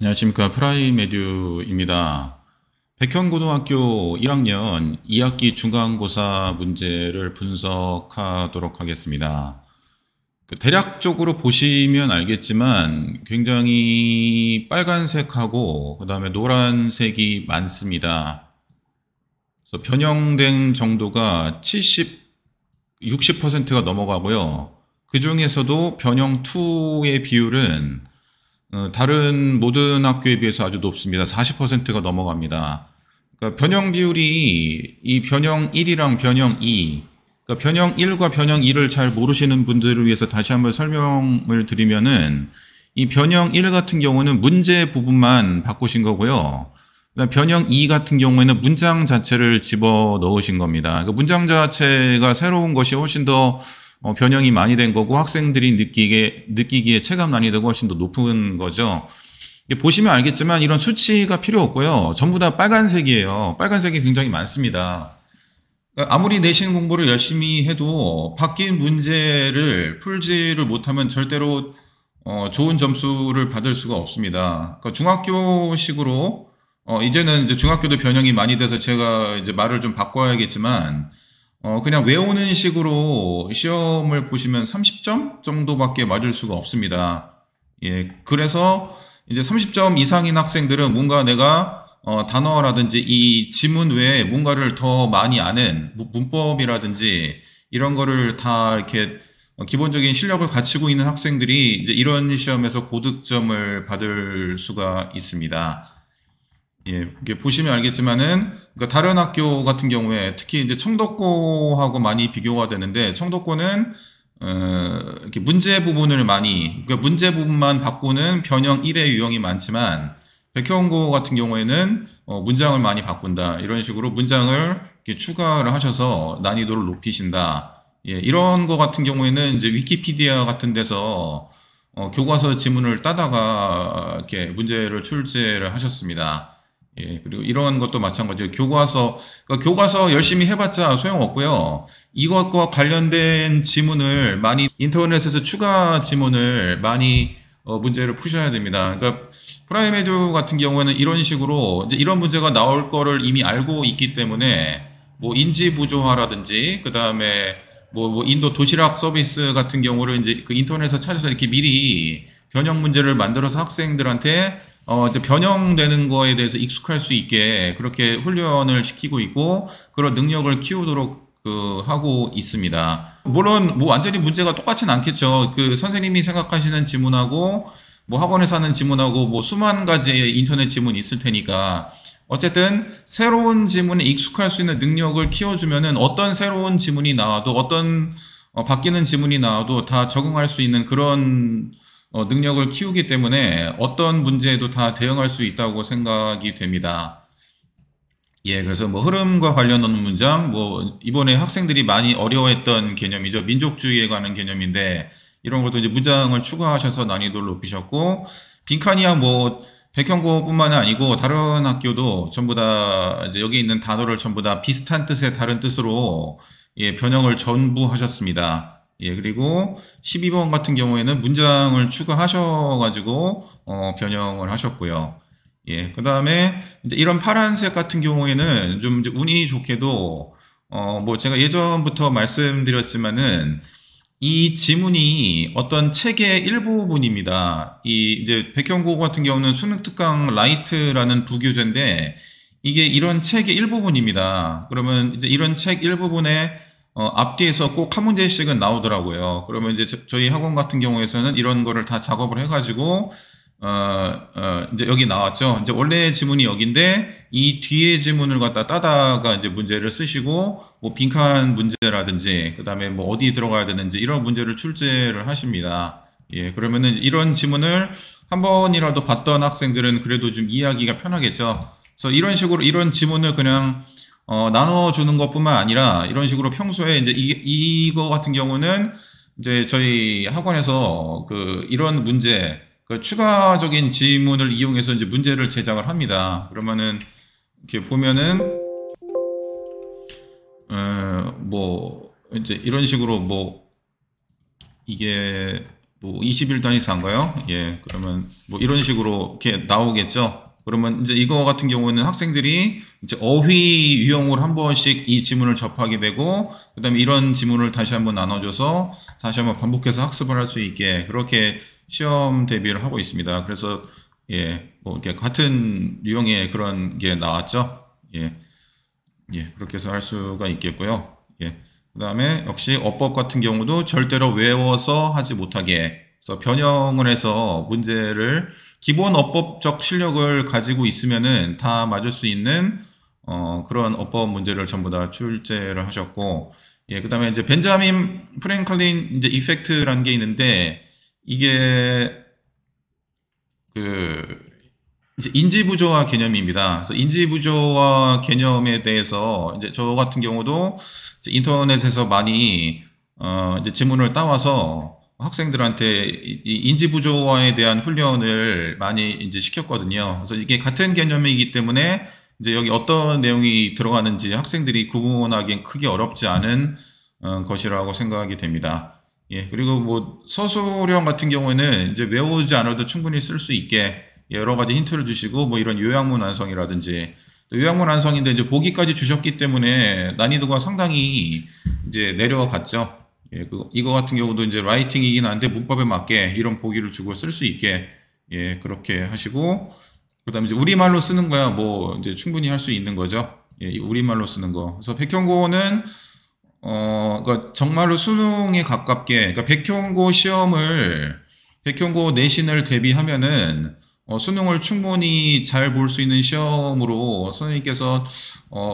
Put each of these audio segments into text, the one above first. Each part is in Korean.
안녕하십니까. 프라이메듀입니다. 백현고등학교 1학년 2학기 중간고사 문제를 분석하도록 하겠습니다. 대략적으로 보시면 알겠지만 굉장히 빨간색하고 그 다음에 노란색이 많습니다. 그래서 변형된 정도가 60%가 넘어가고요. 그 중에서도 변형 2의 비율은 다른 모든 학교에 비해서 아주 높습니다. 40%가 넘어갑니다. 그러니까 변형 비율이 이 변형 1이랑 변형 2, 그러니까 변형 1과 변형 2를 잘 모르시는 분들을 위해서 다시 한번 설명을 드리면은 이 변형 1 같은 경우는 문제 부분만 바꾸신 거고요. 변형 2 같은 경우에는 문장 자체를 집어 넣으신 겁니다. 그러니까 문장 자체가 새로운 것이 훨씬 더 변형이 많이 된 거고 학생들이 느끼기에 체감 난이도가 훨씬 더 높은 거죠. 보시면 알겠지만 이런 수치가 필요 없고요. 전부 다 빨간색이에요. 빨간색이 굉장히 많습니다. 아무리 내신 공부를 열심히 해도 바뀐 문제를 풀지를 못하면 절대로 좋은 점수를 받을 수가 없습니다. 그러니까 중학교식으로 이제는 이제 중학교도 변형이 많이 돼서 제가 이제 말을 좀 바꿔야겠지만 그냥 외우는 식으로 시험을 보시면 30점 정도밖에 맞을 수가 없습니다. 예, 그래서 이제 30점 이상인 학생들은 뭔가 내가 단어라든지 이 지문 외에 뭔가를 더 많이 아는 문법이라든지 이런 거를 다 이렇게 기본적인 실력을 갖추고 있는 학생들이 이제 이런 시험에서 고득점을 받을 수가 있습니다. 예, 이게 보시면 알겠지만은, 그러니까 다른 학교 같은 경우에 특히 이제 청독고하고 많이 비교가 되는데, 청독고는, 이렇게 문제 부분을 그러니까 문제 부분만 바꾸는 변형 1의 유형이 많지만, 백현고 같은 경우에는, 문장을 많이 바꾼다. 이런 식으로 문장을 이렇게 추가를 하셔서 난이도를 높이신다. 예, 이런 거 같은 경우에는 이제 위키피디아 같은 데서, 교과서 지문을 따다가 이렇게 문제를 출제를 하셨습니다. 예, 그리고 이런 것도 마찬가지로 그러니까 교과서 열심히 해봤자 소용없고요. 이것과 관련된 지문을 많이 인터넷에서 추가 지문을 많이 문제를 푸셔야 됩니다. 그러니까 프라이메드 같은 경우에는 이런 식으로 이제 이런 문제가 나올 거를 이미 알고 있기 때문에 뭐 인지 부조화라든지 그 다음에 뭐 인도 도시락 서비스 같은 경우를 이제 그 인터넷에서 찾아서 이렇게 미리 변형 문제를 만들어서 학생들한테 이제 변형되는 거에 대해서 익숙할 수 있게 그렇게 훈련을 시키고 있고 그런 능력을 키우도록 하고 있습니다. 물론 뭐 완전히 문제가 똑같진 않겠죠. 그 선생님이 생각하시는 지문하고 뭐 학원에서 하는 지문하고 뭐 수만 가지의 인터넷 지문이 있을 테니까 어쨌든 새로운 지문에 익숙할 수 있는 능력을 키워주면은 어떤 새로운 지문이 나와도 어떤 바뀌는 지문이 나와도 다 적응할 수 있는 그런 능력을 키우기 때문에 어떤 문제에도 다 대응할 수 있다고 생각이 됩니다. 예, 그래서 뭐 흐름과 관련된 문장, 뭐 이번에 학생들이 많이 어려워했던 개념이죠. 민족주의에 관한 개념인데 이런 것도 이제 문장을 추가하셔서 난이도를 높이셨고 빈칸이야 뭐 백현고뿐만 아니고 다른 학교도 전부 다 이제 여기 있는 단어를 전부 다 비슷한 뜻의 다른 뜻으로 예, 변형을 전부 하셨습니다. 예, 그리고 12번 같은 경우에는 문장을 추가하셔가지고, 변형을 하셨고요. 예, 그 다음에 이제 이런 파란색 같은 경우에는 좀 이제 운이 좋게도, 뭐 제가 예전부터 말씀드렸지만은, 이 지문이 어떤 책의 일부분입니다. 이제 백현고 같은 경우는 수능 특강 라이트라는 부교재인데, 이게 이런 책의 일부분입니다. 그러면 이제 이런 책 일부분에 앞뒤에서 꼭 한 문제씩은 나오더라고요. 그러면 이제 저희 학원 같은 경우에서는 이런 거를 다 작업을 해가지고, 이제 여기 나왔죠. 이제 원래 지문이 여기인데, 이 뒤에 지문을 갖다 따다가 이제 문제를 쓰시고, 뭐 빈칸 문제라든지, 그 다음에 뭐 어디 들어가야 되는지, 이런 문제를 출제를 하십니다. 예, 그러면은 이런 지문을 한 번이라도 봤던 학생들은 그래도 좀 이해하기가 편하겠죠. 그래서 이런 식으로, 이런 지문을 그냥 나눠주는 것뿐만 아니라 이런 식으로 평소에 이제 이거 같은 경우는 이제 저희 학원에서 이런 문제, 추가적인 지문을 이용해서 이제 문제를 제작을 합니다. 그러면은 이렇게 보면은 뭐 이제 이런 식으로 뭐 이게 뭐 20일 단위사인가요? 예, 그러면 뭐 이런 식으로 이렇게 나오겠죠. 그러면 이제 이거 같은 경우는 학생들이 이제 어휘 유형으로 한 번씩 이 지문을 접하게 되고, 그다음에 이런 지문을 다시 한번 나눠줘서 다시 한번 반복해서 학습을 할 수 있게 그렇게 시험 대비를 하고 있습니다. 그래서 예, 뭐 이렇게 같은 유형의 그런 게 나왔죠. 예, 예, 그렇게 해서 할 수가 있겠고요. 예. 그다음에 역시 어법 같은 경우도 절대로 외워서 하지 못하게, 그래서 변형을 해서 문제를 기본 어법적 실력을 가지고 있으면은 다 맞을 수 있는 그런 어법 문제를 전부 다 출제를 하셨고, 예, 그다음에 이제 벤자민 프랭클린 이제 이펙트라는 게 있는데, 이게 그 이제 인지부조화 개념입니다. 그래서 인지부조화 개념에 대해서 이제 저 같은 경우도 이제 인터넷에서 많이 이제 지문을 따와서 학생들한테 이 인지부조화에 대한 훈련을 많이 이제 시켰거든요. 그래서 이게 같은 개념이기 때문에 이제 여기 어떤 내용이 들어가는지 학생들이 구분하기엔 크게 어렵지 않은 것이라고 생각이 됩니다. 예, 그리고 뭐 서술형 같은 경우에는 이제 외우지 않아도 충분히 쓸 수 있게 여러 가지 힌트를 주시고, 뭐 이런 요약문 완성이라든지, 요약문 완성인데 이제 보기까지 주셨기 때문에 난이도가 상당히 이제 내려갔죠. 예, 이거 같은 경우도 이제 라이팅이긴 한데 문법에 맞게 이런 보기를 주고 쓸 수 있게, 예, 그렇게 하시고, 그다음에 이제 우리말로 쓰는 거야 뭐 이제 충분히 할 수 있는 거죠. 예, 우리말로 쓰는 거. 그래서 백형고는 그러니까 정말로 수능에 가깝게, 그러니까 백형고 내신을 대비하면은 수능을 충분히 잘 볼 수 있는 시험으로 선생님께서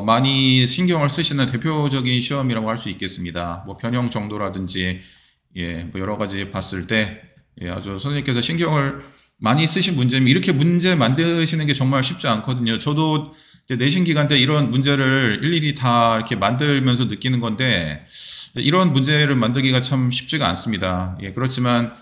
많이 신경을 쓰시는 대표적인 시험이라고 할 수 있겠습니다. 뭐 변형 정도라든지, 예, 뭐 여러 가지 봤을 때, 예, 아주 선생님께서 신경을 많이 쓰신 문제면 이렇게 문제 만드시는 게 정말 쉽지 않거든요. 저도 이제 내신 기간 때 이런 문제를 일일이 다 이렇게 만들면서 느끼는 건데, 이런 문제를 만들기가 참 쉽지가 않습니다. 예, 그렇지만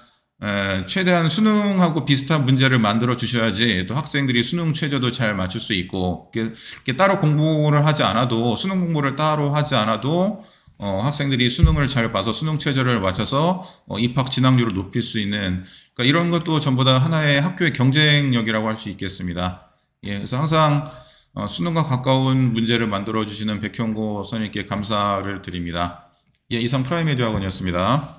최대한 수능하고 비슷한 문제를 만들어 주셔야지 또 학생들이 수능 최저도 잘 맞출 수 있고, 이렇게 따로 공부를 하지 않아도, 수능 공부를 따로 하지 않아도 학생들이 수능을 잘 봐서 수능 최저를 맞춰서 입학 진학률을 높일 수 있는, 그러니까 이런 것도 전부 다 하나의 학교의 경쟁력이라고 할 수 있겠습니다. 예, 그래서 항상 수능과 가까운 문제를 만들어 주시는 백형고 선생님께 감사를 드립니다. 예, 이상 프라임에듀 학원이었습니다.